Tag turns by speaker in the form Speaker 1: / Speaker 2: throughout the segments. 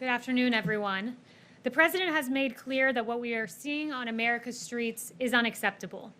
Speaker 1: Good afternoon, everyone. The President has made clear that what we are seeing on America's streets is unacceptable.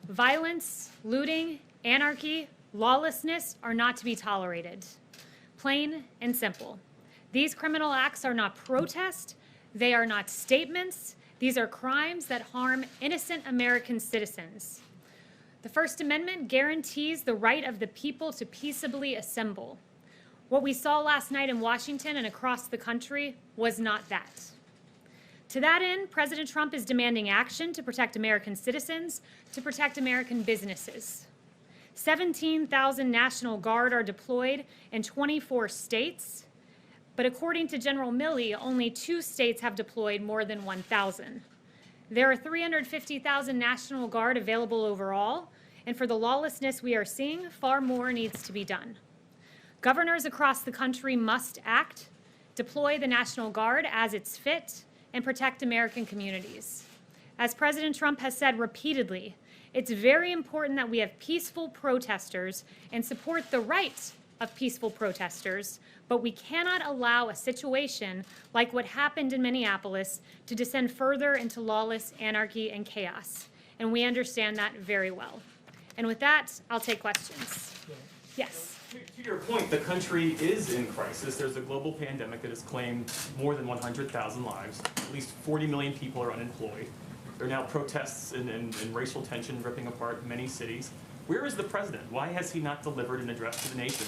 Speaker 1: Violence, looting, anarchy, lawlessness are not to be tolerated. Plain and simple. These criminal acts are not protest, they are not statements, these are crimes that harm innocent American citizens. The First Amendment guarantees the right of the people to peaceably assemble. What we saw last night in Washington and across the country was not that. To that end, President Trump is demanding action to protect American citizens, to protect American businesses. 17,000 National Guard are deployed in 24 states, but according to General Milley, only 2 states have deployed more than 1,000. There are 350,000 National Guard available overall, and for the lawlessness we are seeing, far more needs to be done. Governors across the country must act, deploy the National Guard as it's fit, and protect American communities. As President Trump has said repeatedly, it's very important that we have peaceful protesters and support the right of peaceful protesters, but we cannot allow a situation like what happened in Minneapolis to descend further into lawless anarchy and chaos. And we understand that very well. And with that, I'll take questions. Yes.
Speaker 2: To your point, the country is in crisis. There's a global pandemic that has claimed more than 100,000 lives. At least 40 million people are unemployed. There are now protests and racial tension ripping apart many cities. Where is the president? Why has he not delivered an address to the nation,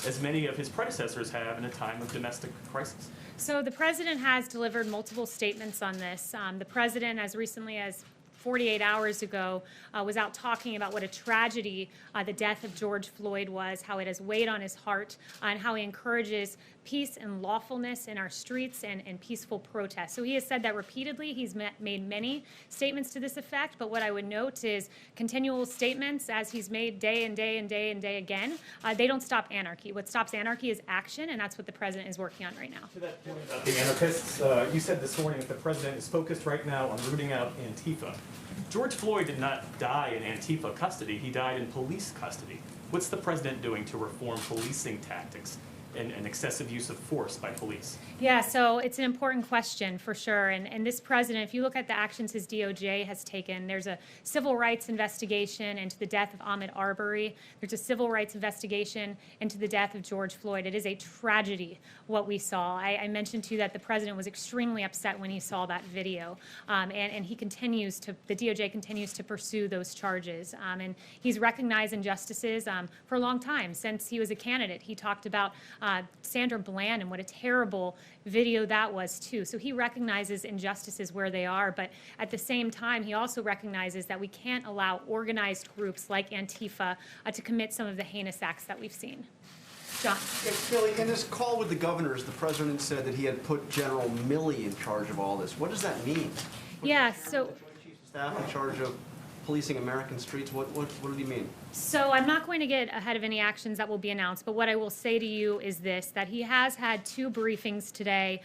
Speaker 2: as many of his predecessors have in a time of domestic crisis?
Speaker 1: So the president has delivered multiple statements on this. The president, as recently as 48 hours ago, was out talking about what a tragedy the death of George Floyd was, how it has weighed on his heart, and how he encourages peace and lawfulness in our streets and peaceful protests. So he has said that repeatedly. He's made many statements to this effect, but what I would note is continual statements, as he's made day and day and day and day again, they don't stop anarchy. What stops anarchy is action, and that's what the president is working on right now.
Speaker 2: To that point about the anarchists, you said this morning that the president is focused right now on rooting out Antifa. George Floyd did not die in Antifa custody, he died in police custody. What's the president doing to reform policing tactics and excessive use of force by police?
Speaker 1: Yeah, so it's an important question for sure. And this president, if you look at the actions his DOJ has taken, there's a civil rights investigation into the death of Ahmaud Arbery. There's a civil rights investigation into the death of George Floyd. It is a tragedy what we saw. I mentioned to you that the president was extremely upset when he saw that video. And he continues to, the DOJ continues to pursue those charges. And he's recognized injustices for a long time. Since he was a candidate, he talked about Sandra Bland and what a terrible video that was too. So he recognizes injustices where they are, but at the same time, he also recognizes that we can't allow organized groups like Antifa to commit some of the heinous acts that we've seen. John.
Speaker 3: Kayleigh, in his call with the governors, the president said that he had put General Milley in charge of all this. What does that mean?
Speaker 1: Yeah, so
Speaker 3: the Joint Chiefs of Staff in charge of policing American streets. What did he mean?
Speaker 1: So I'm not going to get ahead of any actions that will be announced, but what I will say to you is this, that he has had 2 briefings today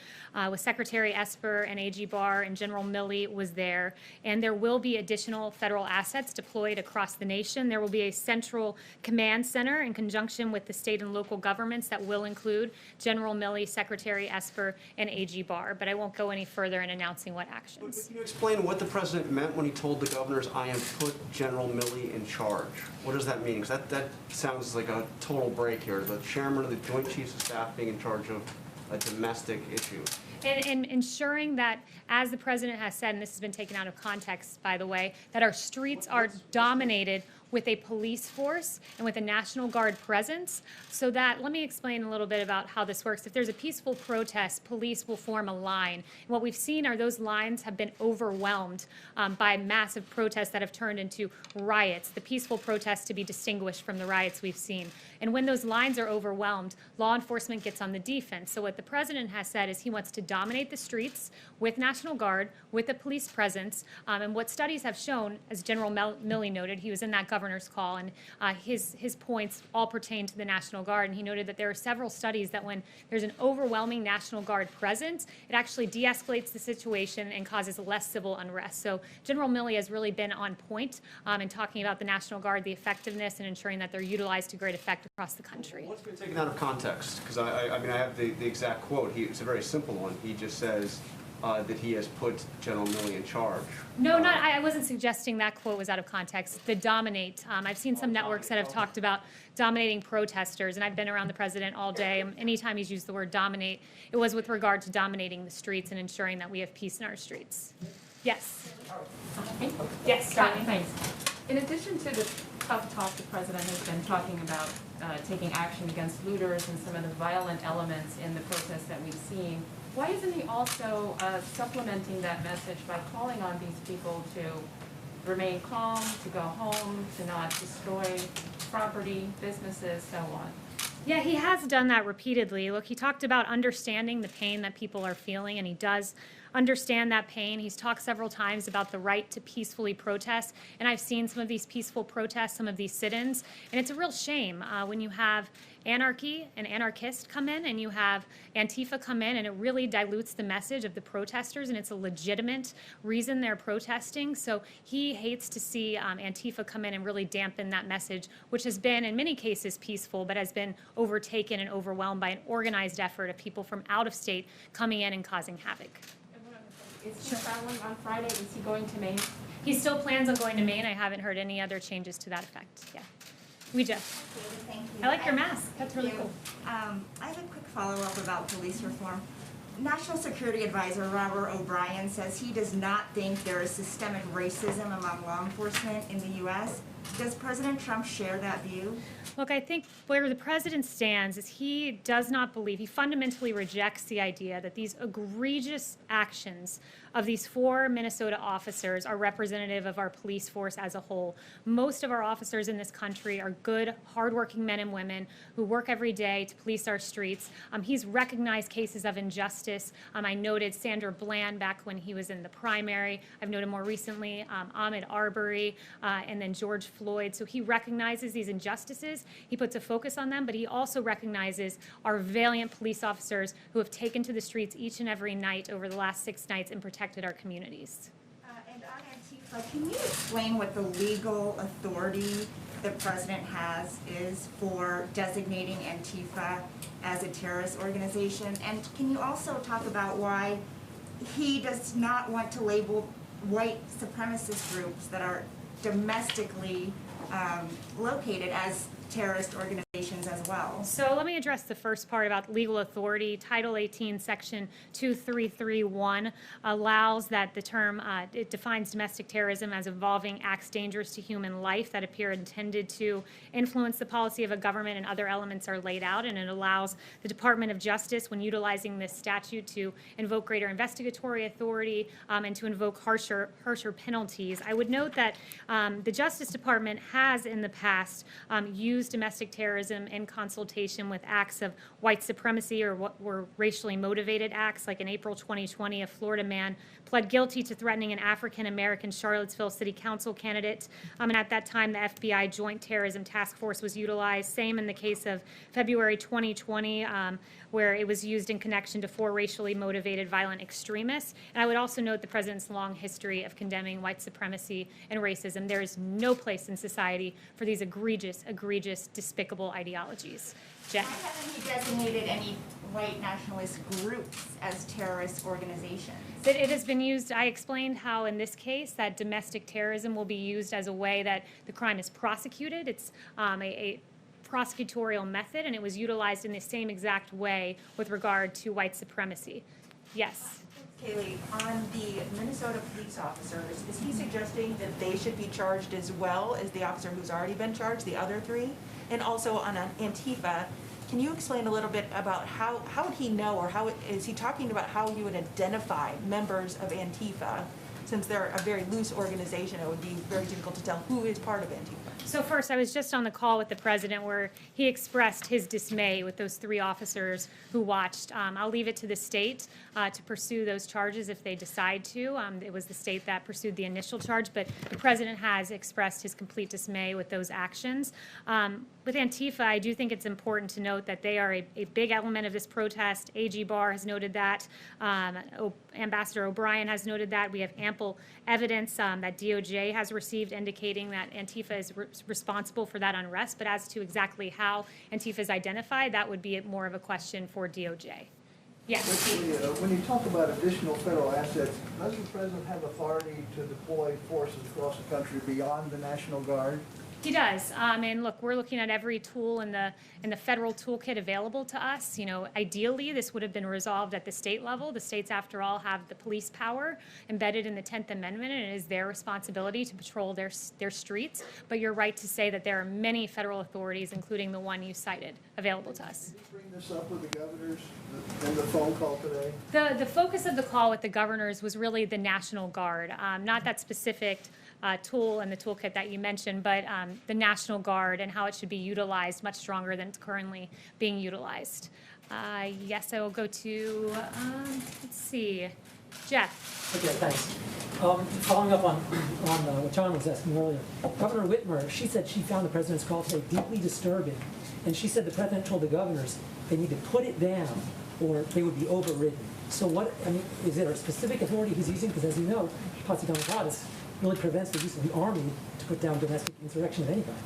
Speaker 1: with Secretary Esper and AG Barr, and General Milley was there, and there will be additional federal assets deployed across the nation. There will be a central command center in conjunction with the state and local governments that will include General Milley, Secretary Esper, and AG Barr, but I won't go any further in announcing what actions.
Speaker 3: But can you explain what the president meant when he told the governors, I have put General Milley in charge? What does that mean? Because that sounds like a total break here. The chairman of the Joint Chiefs of Staff being in charge of a domestic issue.
Speaker 1: And ensuring that, as the president has said, and this has been taken out of context, by the way, that our streets are dominated with a police force and with a National Guard presence, so that, let me explain a little bit about how this works. If there's a peaceful protest, police will form a line. And what we've seen are those lines have been overwhelmed by massive protests that have turned into riots, the peaceful protests to be distinguished from the riots we've seen. And when those lines are overwhelmed, law enforcement gets on the defense. So what the president has said is he wants to dominate the streets with National Guard, with a police presence, and what studies have shown, as General Milley noted, he was in that government governor's call, and his points all pertain to the National Guard. And he noted that there are several studies that when there's an overwhelming National Guard presence, it actually de-escalates the situation and causes less civil unrest. So General Milley has really been on point in talking about the National Guard, the effectiveness, and ensuring that they're utilized to great effect across the country.
Speaker 3: What's been taken out of context? Because I mean, I have the exact quote. It's a very simple one. He just says that he has put General Milley in charge.
Speaker 1: No, I wasn't suggesting that quote was out of context. The dominate. I've seen some networks that have talked about dominating protesters, and I've been around the president all day. Anytime he's used the word dominate, it was with regard to dominating the streets and ensuring that we have peace in our streets. Yes. Yes, Scott.
Speaker 4: Thanks. In addition to the tough talk the president has been talking about taking action against looters and some of the violent elements in the protests that we've seen, why isn't he also supplementing that message by calling on these people to remain calm, to go home, to not destroy property, businesses, so on?
Speaker 1: Yeah, he has done that repeatedly. Look, he talked about understanding the pain that people are feeling, and he does understand that pain. He's talked several times about the right to peacefully protest, and I've seen some of these peaceful protests, some of these sit-ins, and it's a real shame when you have anarchy and anarchists come in and you have Antifa come in, and it really dilutes the message of the protesters, and it's a legitimate reason they're protesting. So he hates to see Antifa come in and really dampen that message, which has been in many cases peaceful, but has been overtaken and overwhelmed by an organized effort of people from out of state coming in and causing havoc.
Speaker 4: Is he traveling on Friday? Is he going to Maine?
Speaker 1: He still plans on going to Maine. I haven't heard any other changes to that effect. Yeah. We just.
Speaker 5: Thank you.
Speaker 1: I like your mask. That's really cool.
Speaker 5: I have a quick follow-up about police reform. National Security Advisor Robert O'Brien says he does not think there is systemic racism among law enforcement in the U.S. Does President Trump share that view?
Speaker 1: Look, I think where the president stands is he does not believe, he fundamentally rejects the idea that these egregious actions of these 4 Minnesota officers are representative of our police force as a whole. Most of our officers in this country are good, hardworking men and women who work every day to police our streets. He's recognized cases of injustice. I noted Sandra Bland back when he was in the primary. I've noted more recently Ahmaud Arbery and then George Floyd. So he recognizes these injustices. He puts a focus on them, but he also recognizes our valiant police officers who have taken to the streets each and every night over the last 6 nights and protected our communities.
Speaker 5: And on Antifa, can you explain what the legal authority the president has is for designating Antifa as a terrorist organization? And can you also talk about why he does not want to label white supremacist groups that are domestically located as terrorist organizations as well?
Speaker 1: So let me address the first part about legal authority. Title 18, Section 2331 allows that the term, it defines domestic terrorism as involving acts dangerous to human life that appear intended to influence the policy of a government, and other elements are laid out, and it allows the Department of Justice, when utilizing this statute, to invoke greater investigatory authority and to invoke harsher penalties. I would note that the Justice Department has in the past used domestic terrorism in consultation with acts of white supremacy or what were racially motivated acts. Like in April 2020, a Florida man pled guilty to threatening an African-American Charlottesville City Council candidate. And at that time, the FBI Joint Terrorism Task Force was utilized. Same in the case of February 2020, where it was used in connection to 4 racially motivated violent extremists. And I would also note the president's long history of condemning white supremacy and racism. There is no place in society for these egregious, despicable ideologies. Jen.
Speaker 5: Why haven't he designated any white nationalist groups as terrorist organizations?
Speaker 1: It has been used. I explained how in this case that domestic terrorism will be used as a way that the crime is prosecuted. It's a prosecutorial method, and it was utilized in the same exact way with regard to white supremacy. Yes.
Speaker 6: Kayleigh, on the Minnesota police officers, is he suggesting that they should be charged as well as the officer who's already been charged, the other 3? And also on Antifa, can you explain a little bit about how would he know, or how is he talking about how you would identify members of Antifa since they're a very loose organization, it would be very difficult to tell who is part of Antifa.
Speaker 1: So first, I was just on the call with the president where he expressed his dismay with those 3 officers who watched. I'll leave it to the state to pursue those charges if they decide to. It was the state that pursued the initial charge, but the president has expressed his complete dismay with those actions. With Antifa, I do think it's important to note that they are a big element of this protest. AG Barr has noted that. Ambassador O'Brien has noted that. We have ample evidence that DOJ has received indicating that Antifa is responsible for that unrest. But as to exactly how Antifa is identified, that would be more of a question for DOJ. Yes.
Speaker 7: When you talk about additional federal assets, does the president have authority to deploy forces across the country beyond the National Guard?
Speaker 1: He does, and look, we're looking at every tool in the federal toolkit available to us. You know, ideally, this would have been resolved at the state level. The states, after all, have the police power embedded in the 10th Amendment, and it is their responsibility to patrol their streets. But you're right to say that there are many federal authorities, including the one you cited, available to us.
Speaker 7: Did you bring this up with the governors in the phone call today?
Speaker 1: The focus of the call with the governors was really the National Guard, not that specific tool in the toolkit that you mentioned, but the National Guard and how it should be utilized much stronger than it's currently being utilized. Yes, I will go to, let's see, Jeff.
Speaker 8: Okay, thanks. Following up on what John was asking earlier, Governor Whitmer, she said she found the president's call today deeply disturbing, and she said the president told the governors they need to put it down or they would be overridden. So what, I mean, is there a specific authority he's using? Because as you know, Posse Comitatus really prevents the use of the army to put down domestic insurrection of any kind.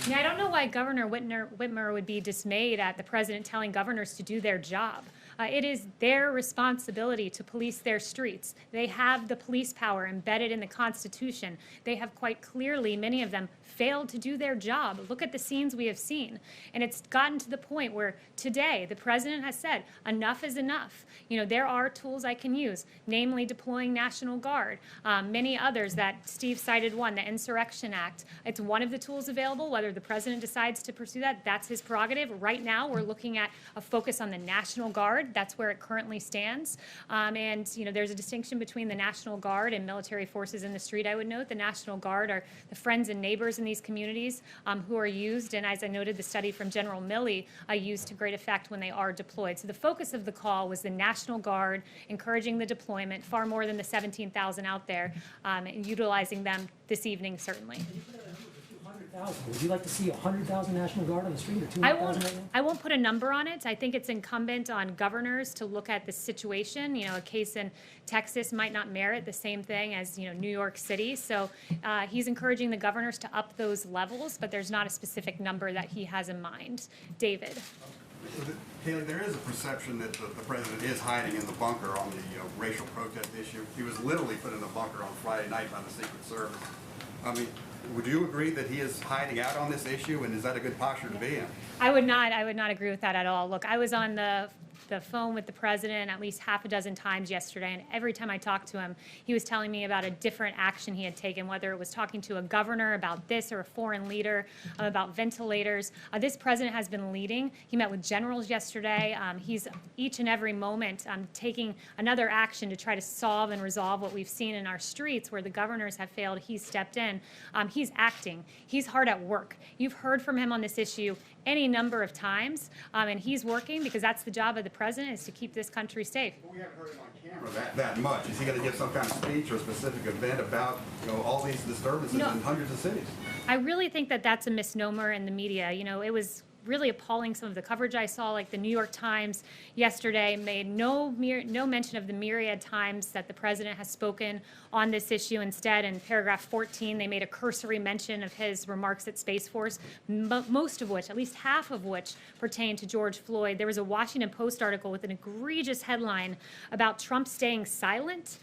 Speaker 1: Yeah, I don't know why Governor Whitmer would be dismayed at the president telling governors to do their job. It is their responsibility to police their streets. They have the police power embedded in the Constitution. They have quite clearly, many of them, failed to do their job. Look at the scenes we have seen. And it's gotten to the point where today the president has said, enough is enough. You know, there are tools I can use, namely deploying National Guard, many others that Steve cited one, the Insurrection Act. It's one of the tools available. Whether the president decides to pursue that, that's his prerogative. Right now, we're looking at a focus on the National Guard. That's where it currently stands. And, you know, there's a distinction between the National Guard and military forces in the street, I would note. The National Guard are the friends and neighbors in these communities who are used, and as I noted, the study from General Milley, used to great effect when they are deployed. So the focus of the call was the National Guard, encouraging the deployment, far more than the 17,000 out there, and utilizing them this evening, certainly.
Speaker 8: Would you like to see 100,000 National Guard on the street or 200,000 right now?
Speaker 1: I won't put a number on it. I think it's incumbent on governors to look at the situation. You know, a case in Texas might not merit the same thing as, you know, New York City. So he's encouraging the governors to up those levels, but there's not a specific number that he has in mind. David.
Speaker 9: Kayleigh, there is a perception that the president is hiding in the bunker on the racial protest issue. He was literally put in the bunker on Friday night by the Secret Service. I mean, would you agree that he is hiding out on this issue, and is that a good posture to be in?
Speaker 1: I would not agree with that at all. Look, I was on the phone with the president at least half a dozen times yesterday, and every time I talked to him, he was telling me about a different action he had taken, whether it was talking to a governor about this or a foreign leader about ventilators. This president has been leading. He met with generals yesterday. He's each and every moment taking another action to try to solve and resolve what we've seen in our streets where the governors have failed. He's stepped in. He's acting. He's hard at work. You've heard from him on this issue any number of times, and he's working because that's the job of the president, is to keep this country safe.
Speaker 9: Well, we haven't heard him on camera that much. Is he going to give some kind of speech or a specific event about, you know, all these disturbances in hundreds of cities?
Speaker 1: I really think that that's a misnomer in the media. You know, it was really appalling, some of the coverage I saw, like the New York Times yesterday made no mention of the myriad times that the president has spoken on this issue. Instead, in paragraph 14, they made a cursory mention of his remarks at Space Force, most of which, at least half of which, pertain to George Floyd. There was a Washington Post article with an egregious headline about Trump staying silent.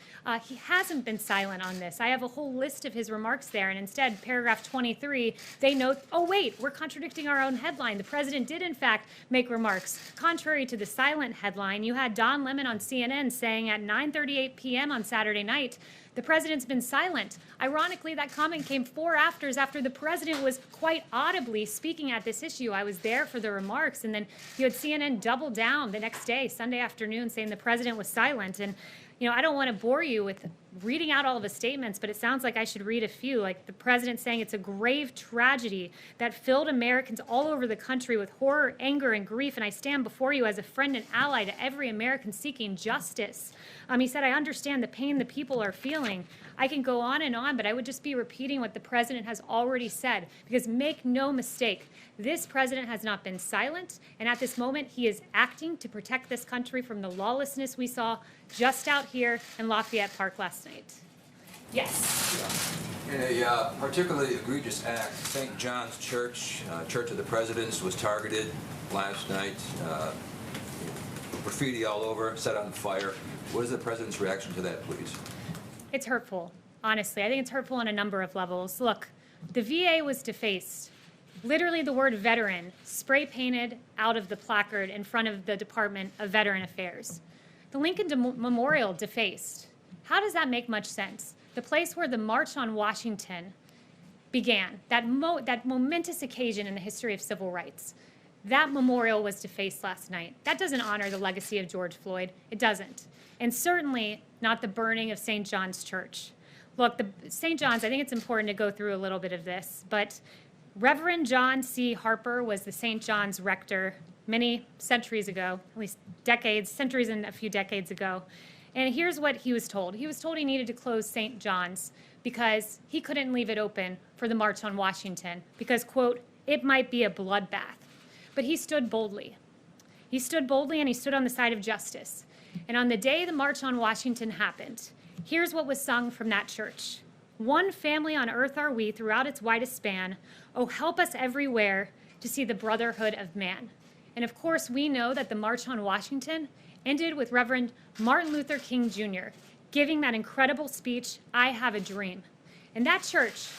Speaker 1: He hasn't been silent on this. I have a whole list of his remarks there, and instead, paragraph 23, they note, oh wait, we're contradicting our own headline. The president did in fact make remarks. Contrary to the silent headline, you had Don Lemon on CNN saying at 9:38 p.m. on Saturday night, the president's been silent. Ironically, that comment came 4 hours after the president was quite audibly speaking at this issue. I was there for the remarks, and then you had CNN double down the next day, Sunday afternoon, saying the president was silent. And, you know, I don't want to bore you with reading out all of his statements, but it sounds like I should read a few, like the president saying it's a grave tragedy that filled Americans all over the country with horror, anger, and grief, and I stand before you as a friend and ally to every American seeking justice. He said, I understand the pain the people are feeling. I can go on, but I would just be repeating what the president has already said, because make no mistake, this president has not been silent, and at this moment, he is acting to protect this country from the lawlessness we saw just out here in Lafayette Park last night. Yes.
Speaker 10: In a particularly egregious act, St. John's Church, Church of the Presidents, was targeted last night. Graffiti all over, set on fire. What is the president's reaction to that, please?
Speaker 1: It's hurtful, honestly. I think it's hurtful on a number of levels. Look, the VA was defaced. Literally the word veteran spray painted out of the placard in front of the Department of Veteran Affairs. The Lincoln Memorial defaced. How does that make much sense? The place where the March on Washington began, that momentous occasion in the history of civil rights, that memorial was defaced last night. That doesn't honor the legacy of George Floyd. It doesn't. And certainly not the burning of St. John's Church. Look, St. John's, I think it's important to go through a little bit of this, but Reverend John C. Harper was the St. John's rector many centuries ago, at least decades, centuries and a few decades ago. And here's what he was told. He was told he needed to close St. John's because he couldn't leave it open for the March on Washington because, quote, it might be a bloodbath. But he stood boldly. He stood boldly and he stood on the side of justice. And on the day the March on Washington happened, here's what was sung from that church. One family on earth are we throughout its widest span. Oh, help us everywhere to see the brotherhood of man. And of course, we know that the March on Washington ended with Reverend Martin Luther King Jr. giving that incredible speech, I Have a Dream. And that church,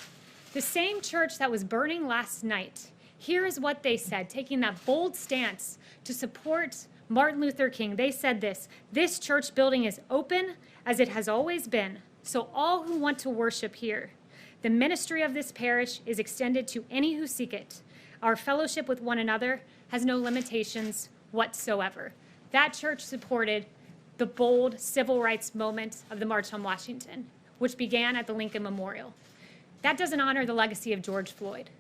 Speaker 1: the same church that was burning last night, here is what they said, taking that bold stance to support Martin Luther King. They said this church building is open as it has always been, so all who want to worship here. The ministry of this parish is extended to any who seek it. Our fellowship with one another has no limitations whatsoever. That church supported the bold civil rights moment of the March on Washington, which began at the Lincoln Memorial. That doesn't honor the legacy of George Floyd.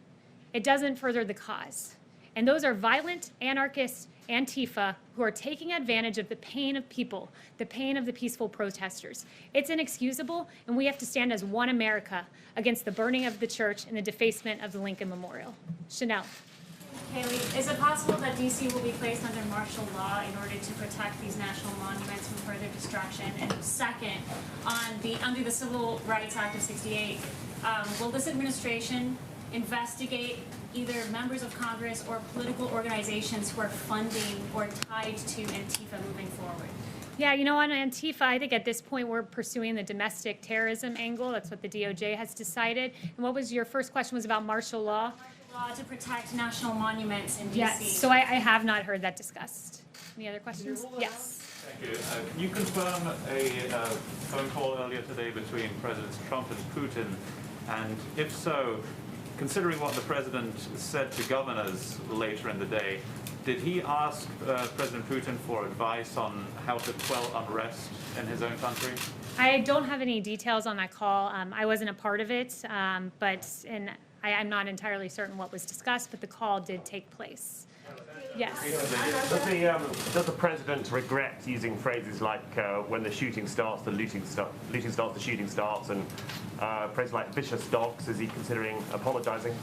Speaker 1: It doesn't further the cause. And those are violent anarchists, Antifa, who are taking advantage of the pain of people, the pain of the peaceful protesters. It's inexcusable, and we have to stand as one America against the burning of the church and the defacement of the Lincoln Memorial. Chanel.
Speaker 11: Kayleigh, is it possible that D.C. will be placed under martial law in order to protect these national monuments from further destruction? And second, under the Civil Rights Act of '68, will this administration investigate either members of Congress or political organizations who are funding or tied to Antifa moving forward?
Speaker 1: Yeah, you know, on Antifa, I think at this point we're pursuing the domestic terrorism angle. That's what the DOJ has decided. And what was your first question was about martial law?
Speaker 11: Law to protect national monuments in D.C.
Speaker 1: Yes, so I have not heard that discussed. Any other questions? Yes.
Speaker 12: Thank you. Can you confirm a phone call earlier today between Presidents Trump and Putin? And if so, considering what the president said to governors later in the day, did he ask President Putin for advice on how to quell unrest in his own country?
Speaker 1: I don't have any details on that call. I wasn't a part of it, I'm not entirely certain what was discussed, but the call did take place. Yes.
Speaker 13: Does the president regret using phrases like when the shooting starts, the looting starts, the shooting starts, and phrases like vicious dogs? Is he considering apologizing?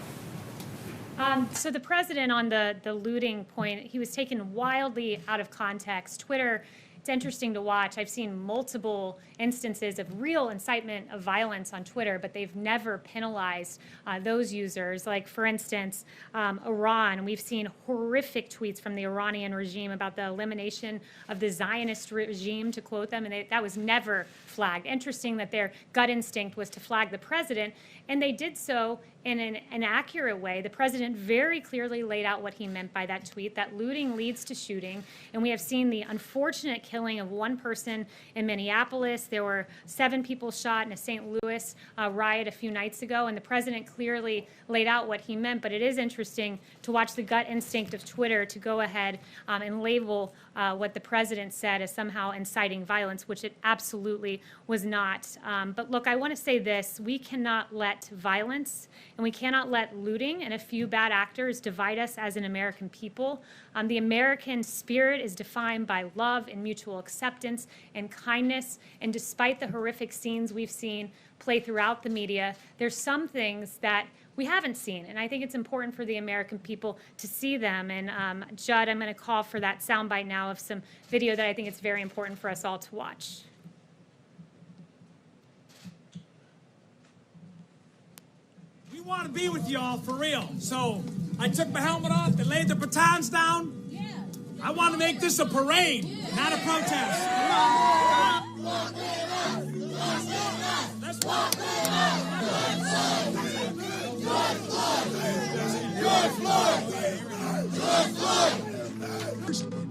Speaker 1: So the president on the looting point, he was taken wildly out of context. Twitter, it's interesting to watch. I've seen multiple instances of real incitement of violence on Twitter, but they've never penalized those users. Like, for instance, Iran. We've seen horrific tweets from the Iranian regime about the elimination of the Zionist regime, to quote them, and that was never flagged. Interesting that their gut instinct was to flag the president, and they did so in an accurate way. The president very clearly laid out what he meant by that tweet, that looting leads to shooting. And we have seen the unfortunate killing of one person in Minneapolis. There were 7 people shot in a St. Louis riot a few nights ago, and the president clearly laid out what he meant. But it is interesting to watch the gut instinct of Twitter to go ahead and label what the president said as somehow inciting violence, which it absolutely was not. But look, I want to say this. We cannot let violence and we cannot let looting and a few bad actors divide us as an American people. The American spirit is defined by love and mutual acceptance and kindness. And despite the horrific scenes we've seen play throughout the media, there's some things that we haven't seen. And I think it's important for the American people to see them. And Judd, I'm going to call for that soundbite now of some video that I think it's very important for us all to watch.
Speaker 14: We want to be with y'all for real. So I took my helmet off and laid the batons down. Yeah. I want to make this a parade, not a protest. Let's walk.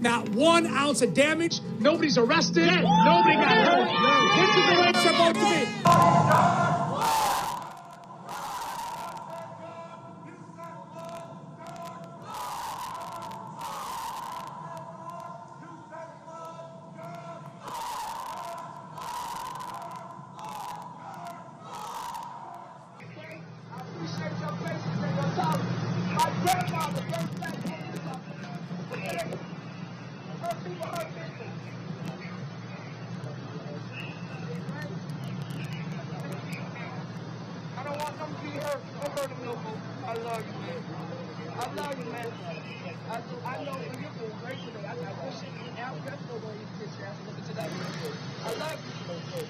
Speaker 14: Not 1 ounce of damage. Nobody's arrested. Nobody got hurt. This is the way it's supposed to be.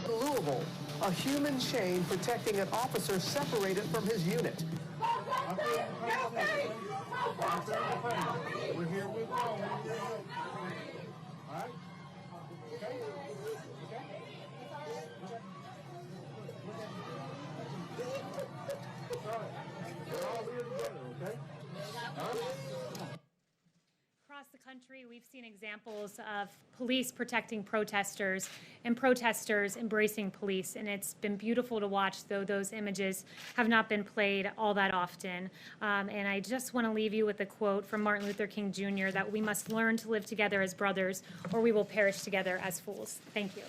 Speaker 15: Louisville, a human chain protecting an officer separated from his unit.
Speaker 14: We're here with
Speaker 1: Across the country, we've seen examples of police protecting protesters and protesters embracing police, and it's been beautiful to watch, though those images have not been played all that often. And I just want to leave you with a quote from Martin Luther King Jr. that we must learn to live together as brothers, or we will perish together as fools. Thank you.